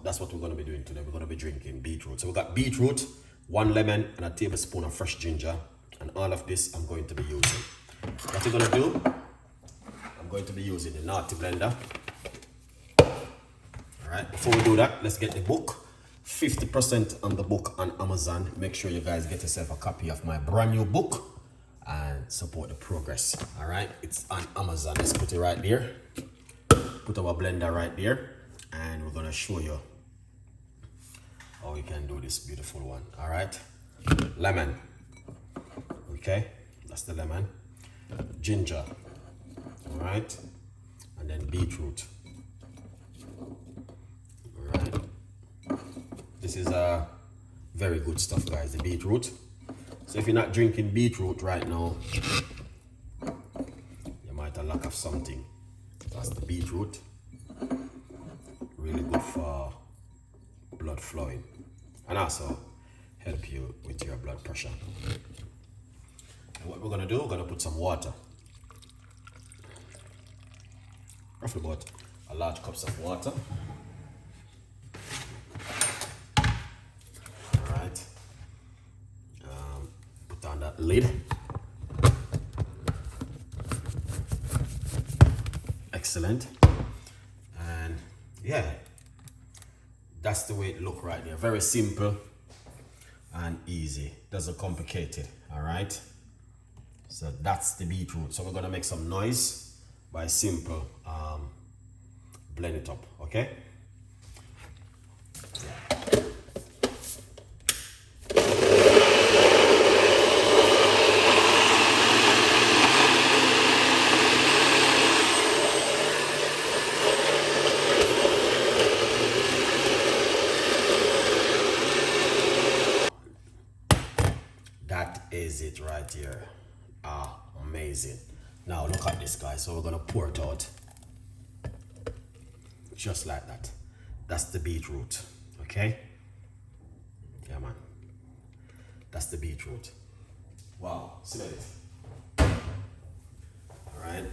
that's what we're going to be doing today. We're going to be drinking beetroot. So we got beetroot, 1 lemon, and a tablespoon of fresh ginger. And all of this I'm going to be using. What we're going to do, I'm going to be using the Naughty Blender. Alright, before we do that, let's get the book. 50% on the book on Amazon. Make sure you guys get yourself a copy of my brand new book and support the progress. Alright, it's on Amazon. Let's put it right there. Put our blender right there. And we're going to show you how we can do this beautiful one. Alright, lemon. Okay, that's the lemon. Ginger. Alright, and then beetroot. Alright, this is very good stuff, guys, the beetroot. So if you're not drinking beetroot right now, you might have lack of something. That's the beetroot. Really good for blood flowing and also help you with your blood pressure. And what we're gonna do, we're gonna put some water. Roughly about a large cups of water. Alright. Put on that lid. Excellent. And yeah, that's the way it look right there. Very simple and easy. Doesn't complicate it. Alright. So that's the beetroot. So we're gonna make some noise by simple blend it up, okay? That is it right here. Amazing. Now look at this, guys. So we're gonna pour it out just like that. That's the beetroot. Okay, yeah man, that's the beetroot. Wow, smell it. All right,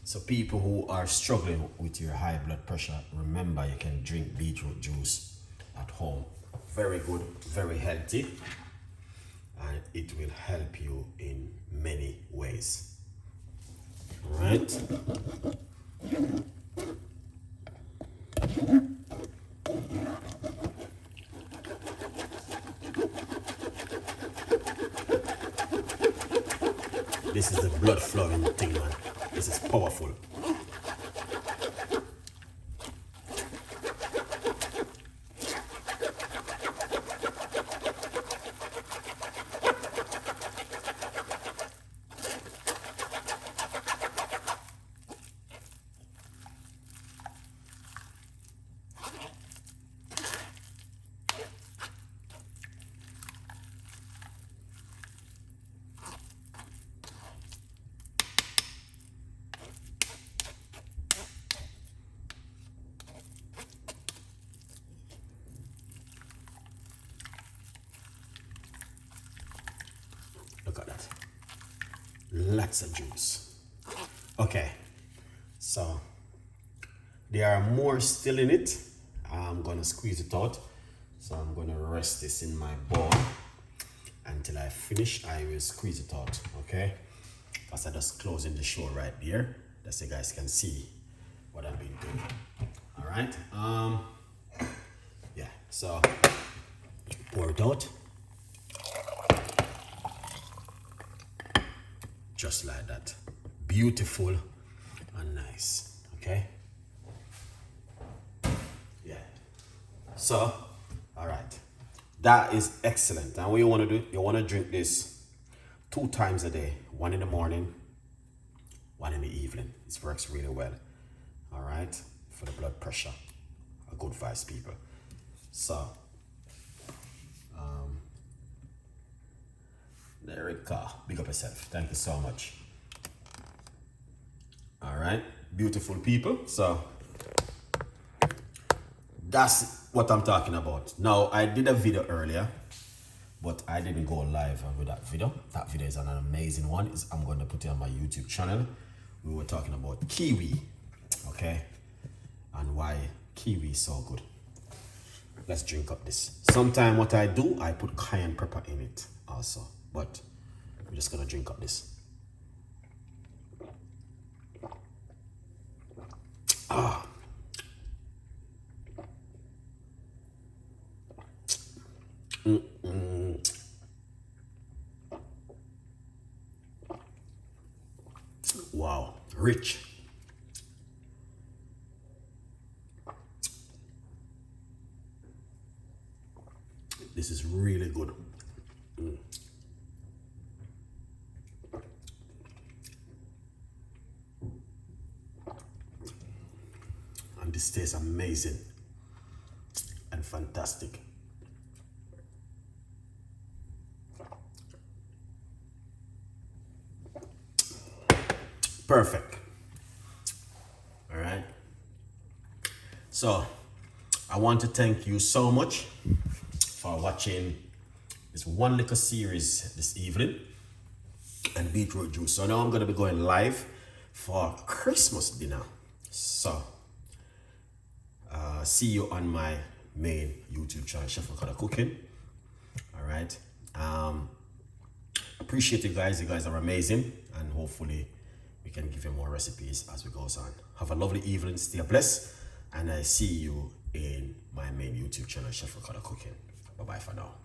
so people who are struggling with your high blood pressure, remember you can drink beetroot juice at home. Very good, very healthy, and it will help you in many ways. All right. This is the blood flowing thing, man. This is powerful. Look at that. Lots of juice. Okay, so there are more still in it. I'm gonna squeeze it out. So I'm gonna rest this in my bowl until I finish. I will squeeze it out, okay? As I just closing the show right there, just so you guys can see what I've been doing. All right. Yeah. So pour it out. Just like that. Beautiful and nice. Okay? Yeah. So, all right. That is excellent. And what you want to do, you want to drink this 2 times a day. 1 in the morning, 1 in the evening. This works really well. All right? For the blood pressure. A good advice, people. So, there we go. Big up yourself. Thank you so much. All right, beautiful people. So that's what I'm talking about. Now, I did a video earlier, but I didn't go live with that video. That video is an amazing one. I'm going to put it on my YouTube channel. We were talking about kiwi, okay, and why kiwi is so good. Let's drink up this. Sometimes what I do, I put cayenne pepper in it also, but we're just gonna drink up this. Ah. Wow, rich. This is really good. And this tastes amazing and fantastic. Perfect. All right. So I want to thank you so much for watching this one little series this evening and beetroot juice. So now I'm going to be going live for Christmas dinner. So see you on my main YouTube channel, Chef Ricardo Cooking. All right. Appreciate you guys. You guys are amazing, and hopefully we can give you more recipes as we go on. Have a lovely evening. Stay blessed, and I see you in my main YouTube channel, Chef Ricardo Cooking. Bye bye for now.